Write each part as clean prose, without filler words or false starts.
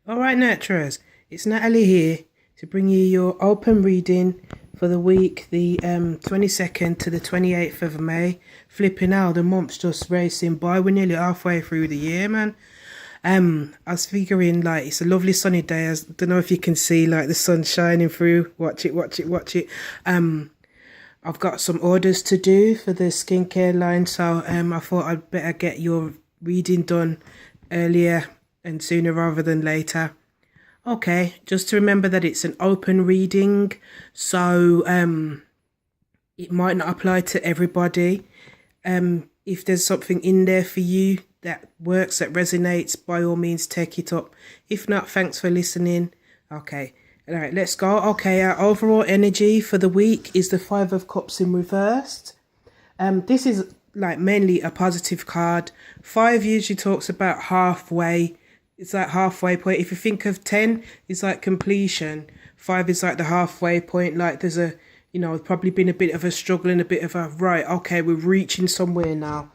All right, Natras, it's Natalie here to bring you your open reading for the week, the 22nd to the 28th of May. Flipping out, the month's just racing by. We're nearly halfway through the year, man. I was figuring like it's a lovely sunny day. I don't know if you can see like the sun shining through. Watch it, watch it, watch it. I've got some orders to do for the skincare line, so I thought I'd better get your reading done earlier and sooner rather than later. Okay, just to remember that it's an open reading, so it might not apply to everybody. If there's something in there for you that works, that resonates, by all means take it up. If not, thanks for listening. Okay, all right, let's go. Okay, our overall energy for the week is the Five of Cups in reversed. This is like mainly a positive card. Five usually talks about halfway. It's like halfway point. If you think of 10, it's like completion. Five is like the halfway point. Like there's a, probably been a bit of a struggle and a bit of a, right, okay, we're reaching somewhere now.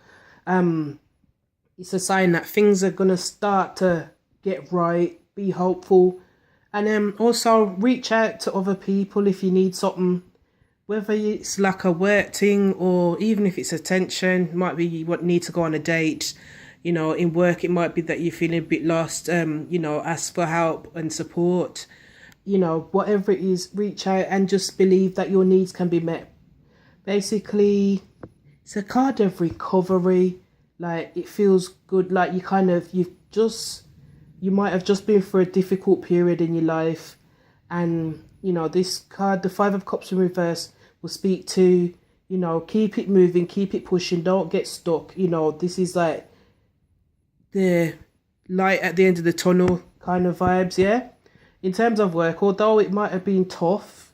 It's a sign that things are going to start to get right. Be hopeful. And also reach out to other people if you need something. Whether it's like a work thing or even if it's attention, might be you need to go on a date. In work, it might be that you're feeling a bit lost, ask for help and support. Whatever it is, reach out and just believe that your needs can be met. Basically, it's a card of recovery. Like, it feels good. Like, you might have just been through a difficult period in your life. And, this card, the Five of Cups in reverse, will speak to, keep it moving, keep it pushing, don't get stuck. This is like the light at the end of the tunnel kind of vibes, yeah? In terms of work, although it might have been tough,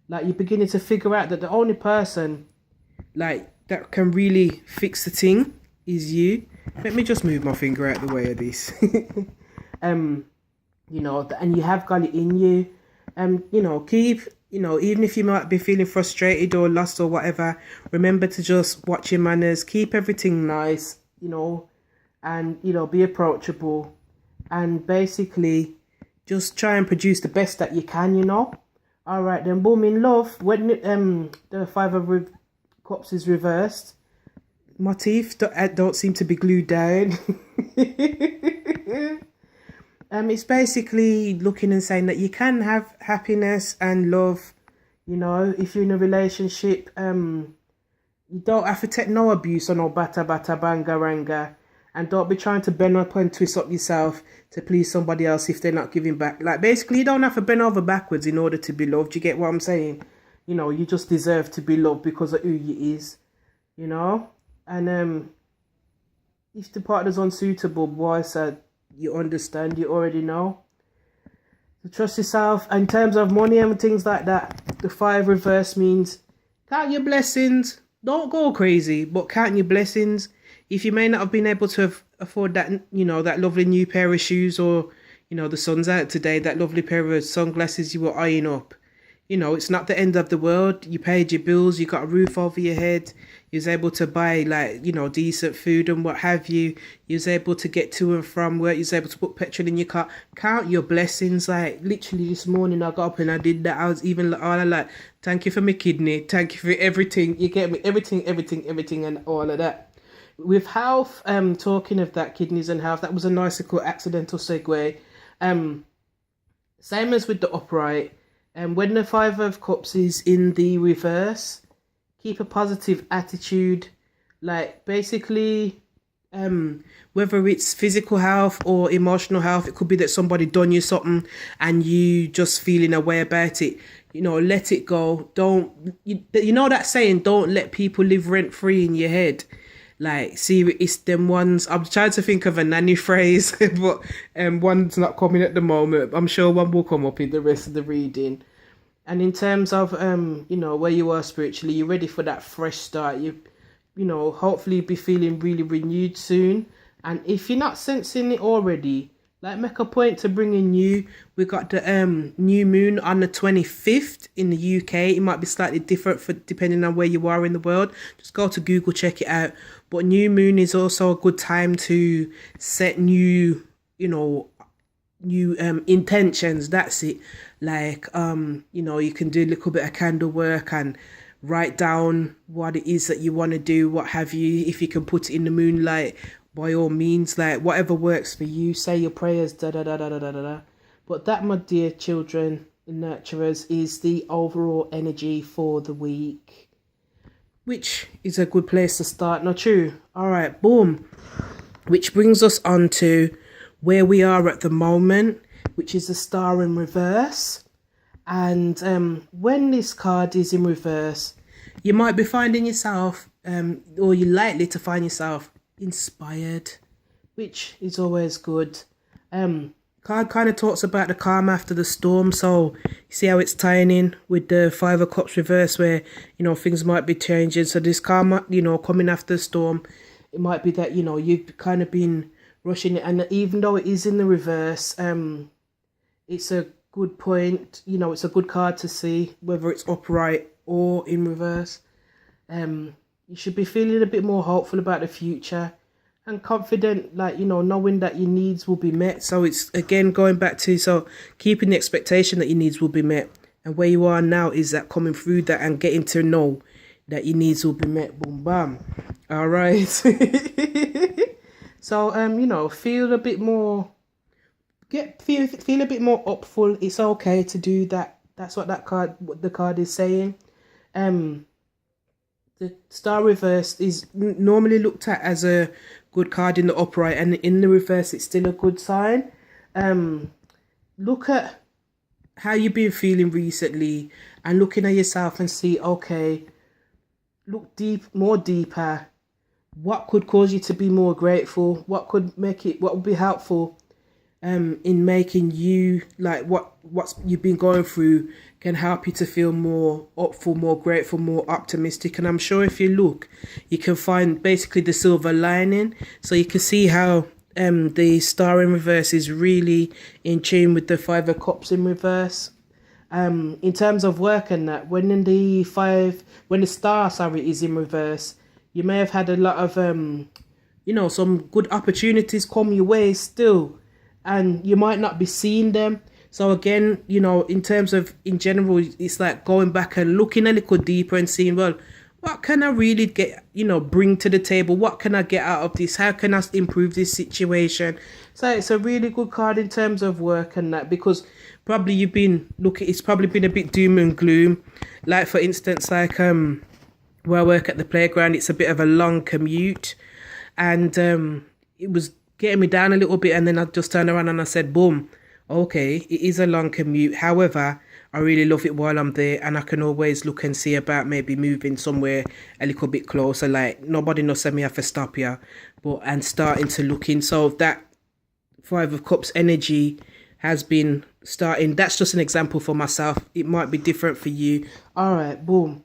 like you're beginning to figure out that the only person like that can really fix the thing is you. Let me just move my finger out the way of this. And you have got it in you. Keep, even if you might be feeling frustrated or lost or whatever, remember to just watch your manners, keep everything nice, and be approachable, and basically just try and produce the best that you can. All right then, boom. In love, when the Five of Cups is reversed, my teeth don't seem to be glued down. It's basically looking and saying that you can have happiness and love. If you're in a relationship, you don't have to take no abuse or no bata banga ranga. And don't be trying to bend up and twist up yourself to please somebody else if they're not giving back. Like, basically, you don't have to bend over backwards in order to be loved. You get what I'm saying? You just deserve to be loved because of who you is. And if the partner's unsuitable, boy, so you understand, you already know. So trust yourself. In terms of money and things like that, the Five reverse means count your blessings. Don't go crazy, but count your blessings. If you may not have been able to afford that, that lovely new pair of shoes, or, the sun's out today, that lovely pair of sunglasses you were eyeing up, it's not the end of the world. You paid your bills, you got a roof over your head, you was able to buy, like, decent food and what have you. You was able to get to and from work, you was able to put petrol in your car. Count your blessings. Like, literally this morning I got up and I did that. I was even like, thank you for my kidney, thank you for everything. You get me? Everything, and all of that. With health, talking of that, kidneys and health, that was a nice little accidental segue. Same as with the upright. When the Five of Cups is in the reverse, keep a positive attitude. Like, basically, whether it's physical health or emotional health, it could be that somebody done you something and you just feeling a way about it. Let it go. That saying, don't let people live rent free in your head. Like, see, it's them ones. I'm trying to think of a nanny phrase, but one's not coming at the moment. I'm sure one will come up in the rest of the reading. And in terms of, where you are spiritually, you're ready for that fresh start. Hopefully be feeling really renewed soon. And if you're not sensing it already, like, make a point to bring in new. We got the new moon on the 25th in the UK. It might be slightly different for depending on where you are in the world. Just go to Google, check it out. But new moon is also a good time to set new, new intentions. That's it. Like you can do a little bit of candle work and write down what it is that you want to do, what have you. If you can put it in the moonlight, by all means, like whatever works for you. Say your prayers, da da da da da da da. But that, my dear children and nurturers, is the overall energy for the week, which is a good place to start. Not true? All right, boom. Which brings us on to where we are at the moment, which is the star in reverse. And when this card is in reverse, you might be finding yourself, or you're likely to find yourself inspired, which is always good. Card kind of talks about the calm after the storm. So you see how it's tying in with the Five of Cups reverse, where things might be changing. So this calm, coming after the storm, it might be that you've kind of been rushing it, and even though it is in the reverse, it's a good point. It's a good card to see whether it's upright or in reverse. You should be feeling a bit more hopeful about the future and confident, knowing that your needs will be met. So it's again going back to keeping the expectation that your needs will be met, and where you are now is that coming through that and getting to know that your needs will be met. Boom, bam. All right. So feel a bit more. Feel a bit more upful. It's okay to do that. That's what the card is saying. The star reversed is normally looked at as a good card in the upright, and in the reverse it's still a good sign. Look at how you've been feeling recently and looking at yourself and see, okay, look deeper. What could cause you to be more grateful? What would be helpful in making you, like, what you've been going through can help you to feel more hopeful, more grateful, more optimistic. And I'm sure if you look, you can find basically the silver lining. So you can see how the star in reverse is really in tune with the Five of Cups in reverse. In terms of work and that, when the star is in reverse, you may have had a lot of some good opportunities come your way still, and you might not be seeing them. So again, in terms of, in general, it's like going back and looking a little deeper and seeing, well, what can I really get, bring to the table? What can I get out of this? How can I improve this situation? So it's a really good card in terms of work and that, because probably it's probably been a bit doom and gloom. Like, for instance, like where I work at the playground, it's a bit of a long commute, and it was getting me down a little bit. And then I just turned around and I said, boom, okay, it is a long commute. However, I really love it while I'm there, and I can always look and see about maybe moving somewhere a little bit closer. Like, nobody knows me have to stop here, and starting to look in. So that Five of Cups energy has been starting. That's just an example for myself. It might be different for you. All right, boom.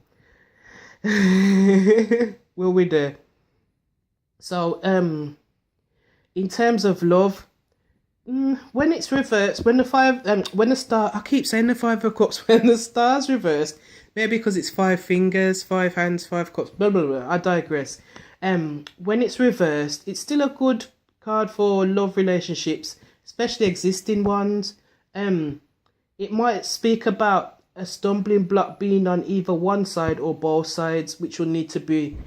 We're with there. So, in terms of love, when it's reversed, when the star, I keep saying the Five of Cups, when the star's reversed, maybe because it's 5 fingers, 5 hands, 5 cups, blah, blah, blah, I digress. When it's reversed, it's still a good card for love relationships, especially existing ones. It might speak about a stumbling block being on either one side or both sides, which will need to be,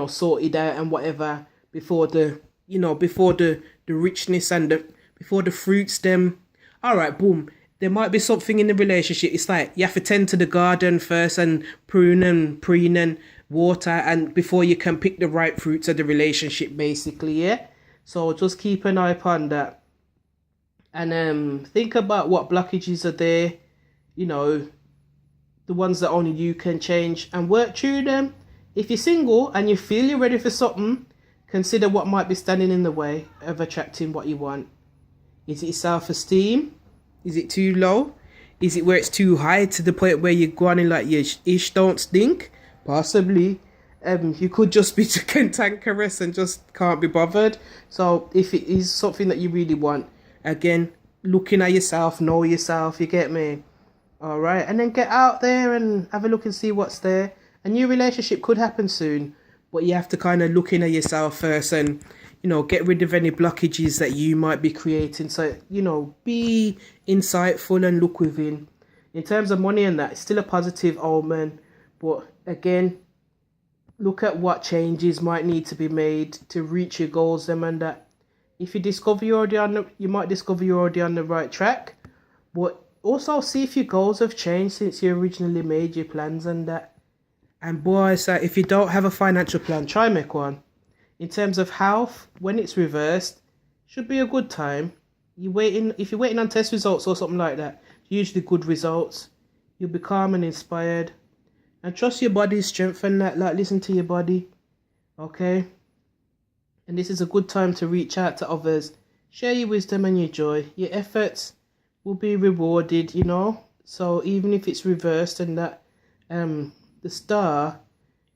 sorted out and whatever before the richness and before the fruits them. All right, boom. There might be something in the relationship. It's like you have to tend to the garden first and prune and water, and before you can pick the right fruits of the relationship, basically, yeah? So just keep an eye upon that. And think about what blockages are there, the ones that only you can change, and work through them. If you're single and you feel you're ready for something, consider what might be standing in the way of attracting what you want. Is it self-esteem? Is it too low? Is it where it's too high to the point where you're going like your ish don't stink? Possibly. You could just be cantankerous and just can't be bothered. So if it is something that you really want, again, looking at yourself, know yourself, you get me? All right, and then get out there and have a look and see what's there. A new relationship could happen soon, but you have to kind of look in at yourself first and, get rid of any blockages that you might be creating. So, be insightful and look within. In terms of money and that, it's still a positive omen. But again, look at what changes might need to be made to reach your goals, them and that. If you discover you might discover you're already on the right track. But also see if your goals have changed since you originally made your plans and that. And boy, so if you don't have a financial plan, try make one. In terms of health, when it's reversed, should be a good time. If you're waiting on test results or something like that, usually good results. You'll be calm and inspired. And trust your body's strength and that, like listen to your body. Okay? And this is a good time to reach out to others. Share your wisdom and your joy. Your efforts will be rewarded, So even if it's reversed and that, the star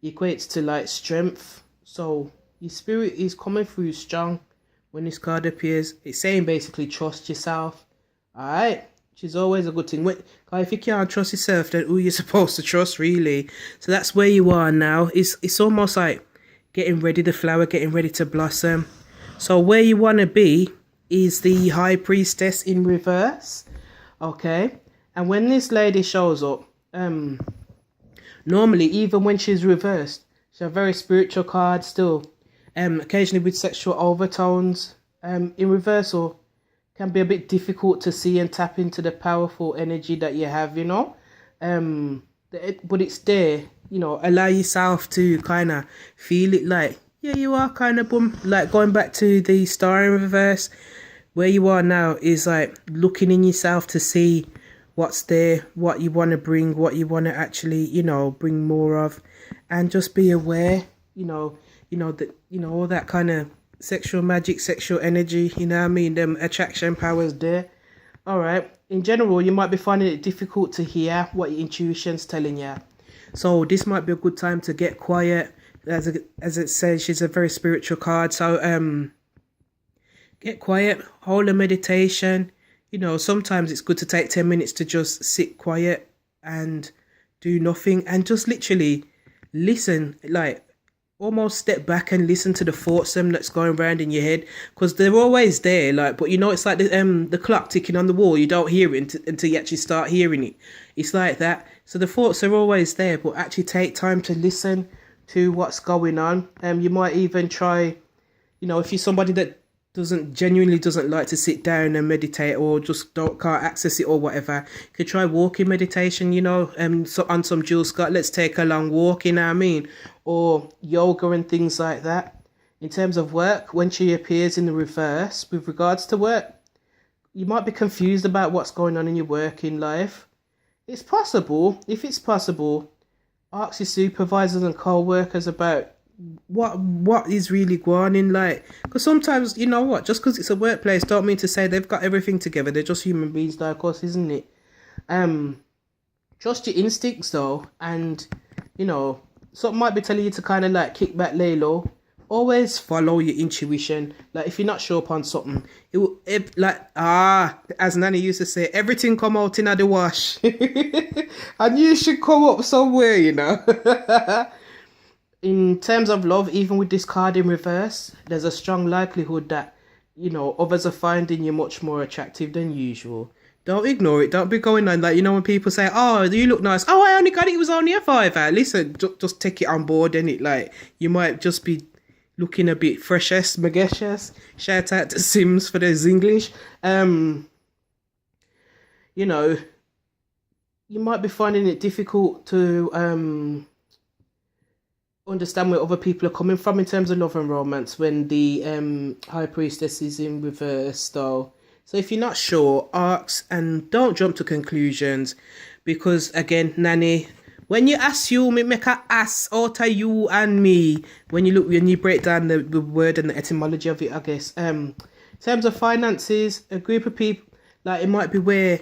equates to like strength. So your spirit is coming through strong when this card appears. It's saying basically trust yourself. Alright? Which is always a good thing. If you can't trust yourself, then who you're supposed to trust, really? So that's where you are now. It's almost like getting ready, the flower getting ready to blossom. So where you want to be is the High Priestess in reverse. Okay? And when this lady shows up, normally, even when she's reversed, she's a very spiritual card still. Occasionally with sexual overtones. In reversal, can be a bit difficult to see and tap into the powerful energy that you have, but it's there, allow yourself to kind of feel it like, yeah, you are kind of like going back to the star in reverse. Where you are now is like looking in yourself to see what's there, what you want to bring, what you want to actually, bring more of, and just be aware, that, all that kind of sexual magic, sexual energy, them attraction powers there. All right. In general, you might be finding it difficult to hear what your intuition's telling you. So this might be a good time to get quiet. As it says, she's a very spiritual card. So get quiet, hold a meditation. Sometimes it's good to take 10 minutes to just sit quiet and do nothing and just literally listen, like almost step back and listen to the thoughts that's going around in your head, because they're always there, but it's like the clock ticking on the wall. You don't hear it until you actually start hearing it. It's like that. So the thoughts are always there, but actually take time to listen to what's going on. You might even try, if you're somebody that genuinely doesn't like to sit down and meditate, or just can't access it or whatever, you could try walking meditation, so on some Jill Scott, let's take a long walk, or yoga and things like that. In terms of work, when she appears in the reverse, with regards to work, you might be confused about what's going on in your working life. It's possible, if it's possible, ask your supervisors and co-workers about what is really going on, because sometimes, just because it's a workplace don't mean to say they've got everything together. They're just human beings, of course, isn't it? Trust your instincts though, and something might be telling you to kind of kick back, lay low. Always follow your intuition. If you're not sure upon something, as Nanny used to say, everything come out in the wash. And you should come up somewhere, In terms of love, even with this card in reverse, there's a strong likelihood that, others are finding you much more attractive than usual. Don't ignore it. Don't be going on when people say, oh, you look nice. Oh, I only got it. It was only a $5. Listen, just take it on board, innit? You might just be looking a bit freshest, mageshest. Shout out to Sims for those English. You might be finding it difficult to understand where other people are coming from in terms of love and romance when the High Priestess is in reverse, though. So if you're not sure, ask and don't jump to conclusions, because again, Nanny, when you assume, it make a ass out of you and me. When you break down the word and the etymology of it, I guess. In terms of finances, a group of people, it might be where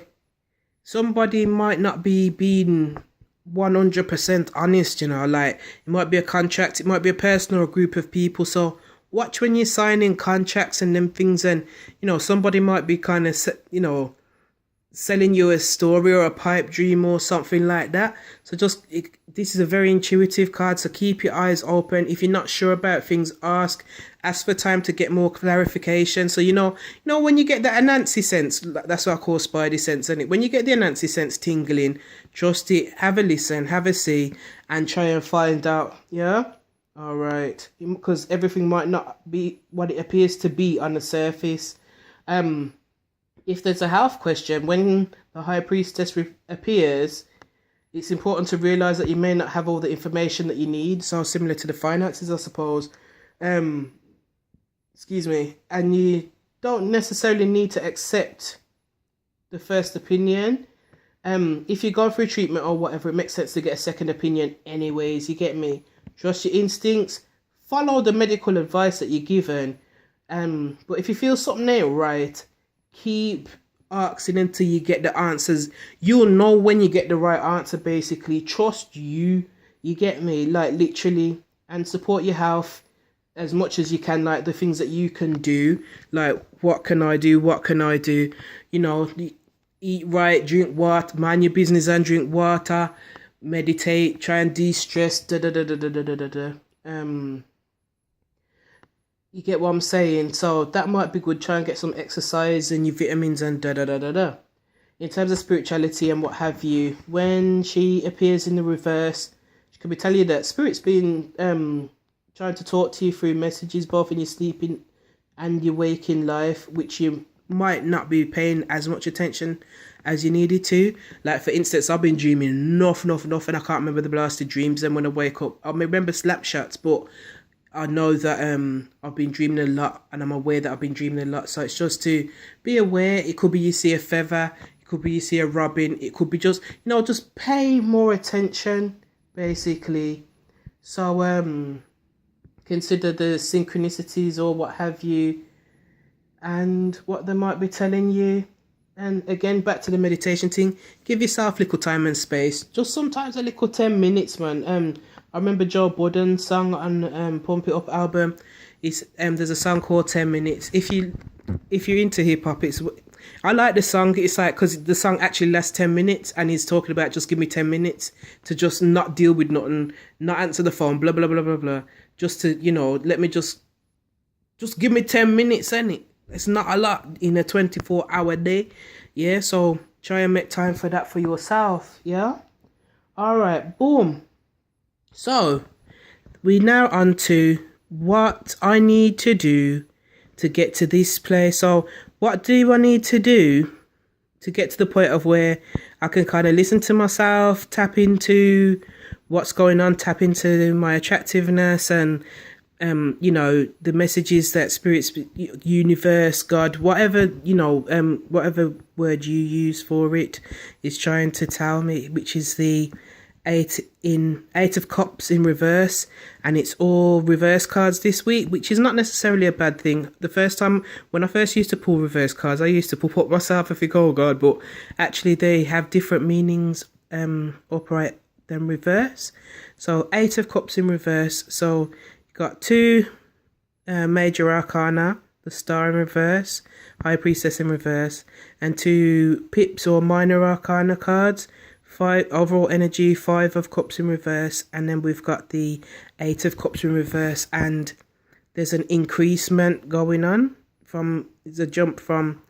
somebody might not be being 100% honest, it might be a contract, it might be a person or a group of people. So watch when you're signing contracts and them things, and somebody might be kind of selling you a story or a pipe dream or something like that. So this is a very intuitive card, so keep your eyes open. If you're not sure about things, ask, ask for time to get more clarification. So when you get that Anansi sense, that's what I call Spidey sense, isn't it? When you get the Anansi sense tingling, trust it, have a listen, have a see, and try and find out. Yeah. All right, because everything might not be what it appears to be on the surface. If there's a health question, when the High Priestess appears, it's important to realize that you may not have all the information that you need. So similar to the finances, I suppose. Excuse me. And you don't necessarily need to accept the first opinion. If you go through treatment or whatever, it makes sense to get a second opinion anyways. You get me? Trust your instincts. Follow the medical advice that you're given. But if you feel something ain't right, keep asking until you get the answers. You'll know when you get the right answer, basically. Trust you. You get me? Like, literally. And support your health as much as you can, like the things that you can do. Like, what can I do? What can I do? Eat right, drink water, mind your business and drink water. Meditate, try and de-stress, You get what I'm saying? So that might be good. Try and get some exercise and your vitamins and In terms of spirituality and what have you, when she appears in the reverse, she can be telling you that Spirit's been trying to talk to you through messages, both in your sleeping and your waking life, which you might not be paying as much attention as you needed to. Like, for instance, I've been dreaming enough, and I can't remember the blasted dreams. And when I wake up, I remember slap shots, but I know that I've been dreaming a lot, and I'm aware that I've been dreaming a lot. So it's just to be aware. It could be you see a feather, it could be you see a robin, it could be just just pay more attention, basically. So consider the synchronicities or what have you, and what they might be telling you. And again, back to the meditation thing, give yourself little time and space. Just sometimes a little 10 minutes, man. I remember Joe Budden's song on Pump It Up album. There's a song called 10 Minutes. If you're into hip hop, I like the song. It's like, because the song actually lasts 10 minutes, and he's talking about just give me 10 minutes to just not deal with nothing, not answer the phone, blah blah blah blah blah. Just to let me just give me 10 minutes, innit? It's not a lot in a 24-hour day. Yeah, so try and make time for that for yourself. Yeah. All right. Boom. So we now on to what I need to do to get to this place. So what do I need to do to get to the point of where I can kind of listen to myself, tap into what's going on, tap into my attractiveness, and the messages that spirits, universe, God, whatever, whatever word you use for it, is trying to tell me, which is the Eight of Cups in reverse, and it's all reverse cards this week, which is not necessarily a bad thing. The first time when I first used to pull reverse cards, I used to pull up myself and think, oh God, but actually they have different meanings upright than reverse. So 8 of Cups in reverse. So got 2 major arcana, the Star in reverse, High Priestess in reverse, and 2 pips or minor arcana cards. 5 overall energy, 5 of Cups in reverse, and then we've got the 8 of Cups in reverse, and there's an increasement going on from the jump from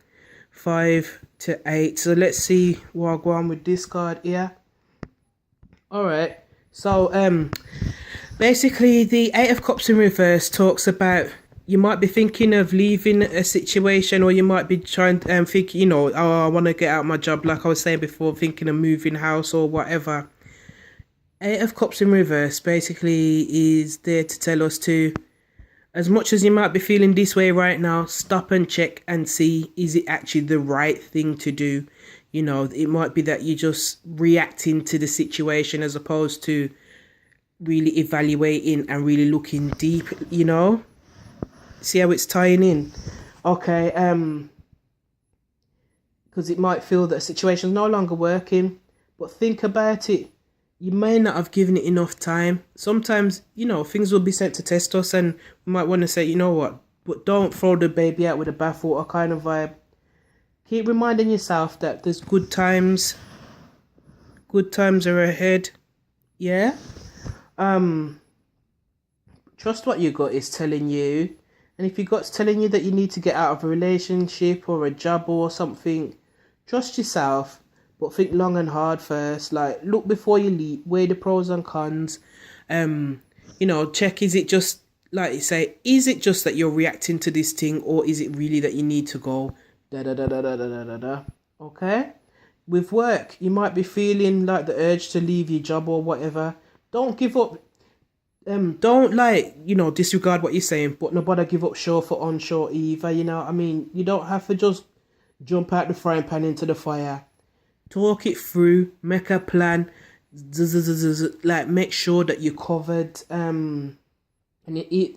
5 to 8. So let's see what I go on with this card here. All right. So basically, the 8 of Cups in reverse talks about you might be thinking of leaving a situation, or you might be trying to think, oh, I want to get out of my job, like I was saying before, thinking of moving house or whatever. 8 of Cups in reverse basically is there to tell us to, as much as you might be feeling this way right now, stop and check and see, is it actually the right thing to do? It might be that you're just reacting to the situation as opposed to really evaluating and really looking deep, See how it's tying in? Okay, because it might feel that a situation's no longer working, but think about it. You may not have given it enough time. Sometimes, things will be sent to test us, and we might want to say, you know what, but don't throw the baby out with the bathwater kind of vibe. Keep reminding yourself that there's good times. Good times are ahead. Yeah? Trust what your gut is telling you. And if your gut's telling you that you need to get out of a relationship or a job or something, trust yourself, but think long and hard first. Like, look before you leap, weigh the pros and cons. Check, is it just, like you say, is it just that you're reacting to this thing, or is it really that you need to go? Okay? With work, you might be feeling like the urge to leave your job or whatever. Don't give up. Don't disregard what you're saying, but nobody give up sure for unsure either. You don't have to just jump out the frying pan into the fire. Talk it through, make a plan, like make sure that you're covered. And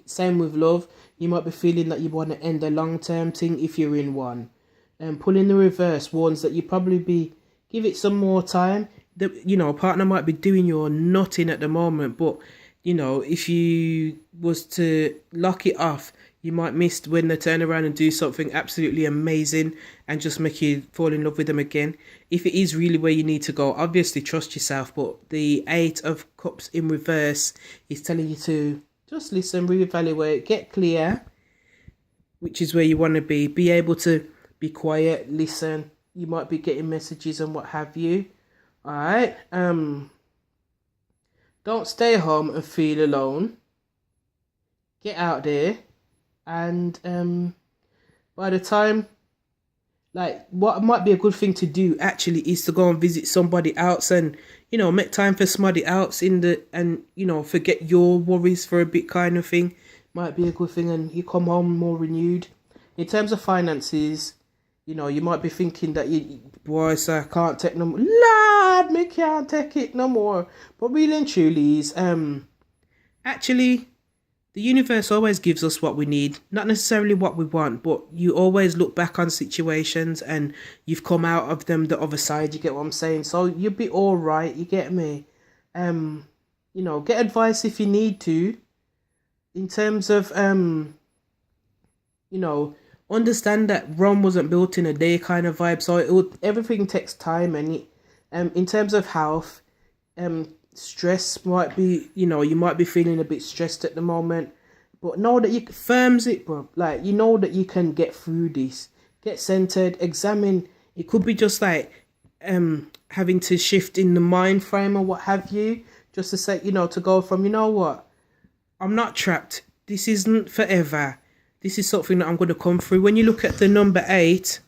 same with love. You might be feeling that you want to end a long-term thing if you're in one. Pulling the reverse warns that you probably give it some more time. A partner might be doing your nutting at the moment, but if you was to lock it off, you might miss when they turn around and do something absolutely amazing and just make you fall in love with them again. If it is really where you need to go, obviously trust yourself, but the 8 of Cups in reverse is telling you to just listen, reevaluate, get clear, which is where you want to be. Be able to be quiet, listen. You might be getting messages and what have you. All right. Don't stay home and feel alone. Get out there. And by the time, what might be a good thing to do actually is to go and visit somebody else and, make time for somebody else forget your worries for a bit kind of thing. Might be a good thing, and you come home more renewed. In terms of finances, you might be thinking that boys, I can't take no more. Lad, me can't take it no more. But really and truly is, actually, the universe always gives us what we need, not necessarily what we want, but you always look back on situations and you've come out of them the other side, you get what I'm saying? So you'll be all right, you get me? Get advice if you need to. In terms of, understand that Rome wasn't built in a day kind of vibe, so everything takes time. And in terms of health, stress might be, you might be feeling a bit stressed at the moment, but know that you firms it, bro. Like, that you can get through this. Get centered, examine. It could be just like having to shift in the mind frame or what have you, just to say, to go from, what, I'm not trapped. This isn't forever. This is something that I'm going to come through. When you look at the number 8,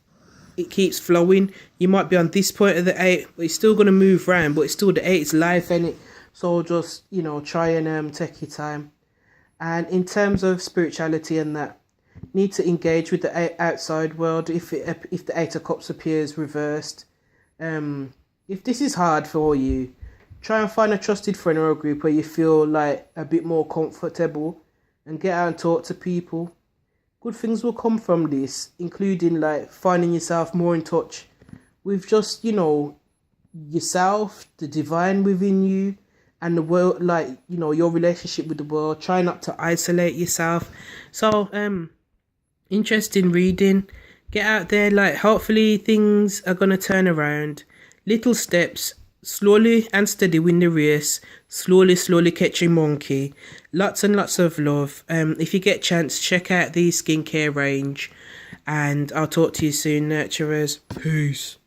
it keeps flowing. You might be on this point of the 8, but it's still going to move around, but it's still the 8's life, innit? So just, try and take your time. And in terms of spirituality and that, need to engage with the outside world if the 8 of Cups appears reversed. If this is hard for you, try and find a trusted friend or a group where you feel like a bit more comfortable and get out and talk to people. Good things will come from this, including like finding yourself more in touch with just, yourself, the divine within you, and the world, your relationship with the world. Try not to isolate yourself. So, interesting reading. Get out there, hopefully things are going to turn around. Little steps, slowly and steady win the race. Slowly catching monkey. Lots and lots of love. If you get a chance, check out the skincare range. And I'll talk to you soon, nurturers. Peace.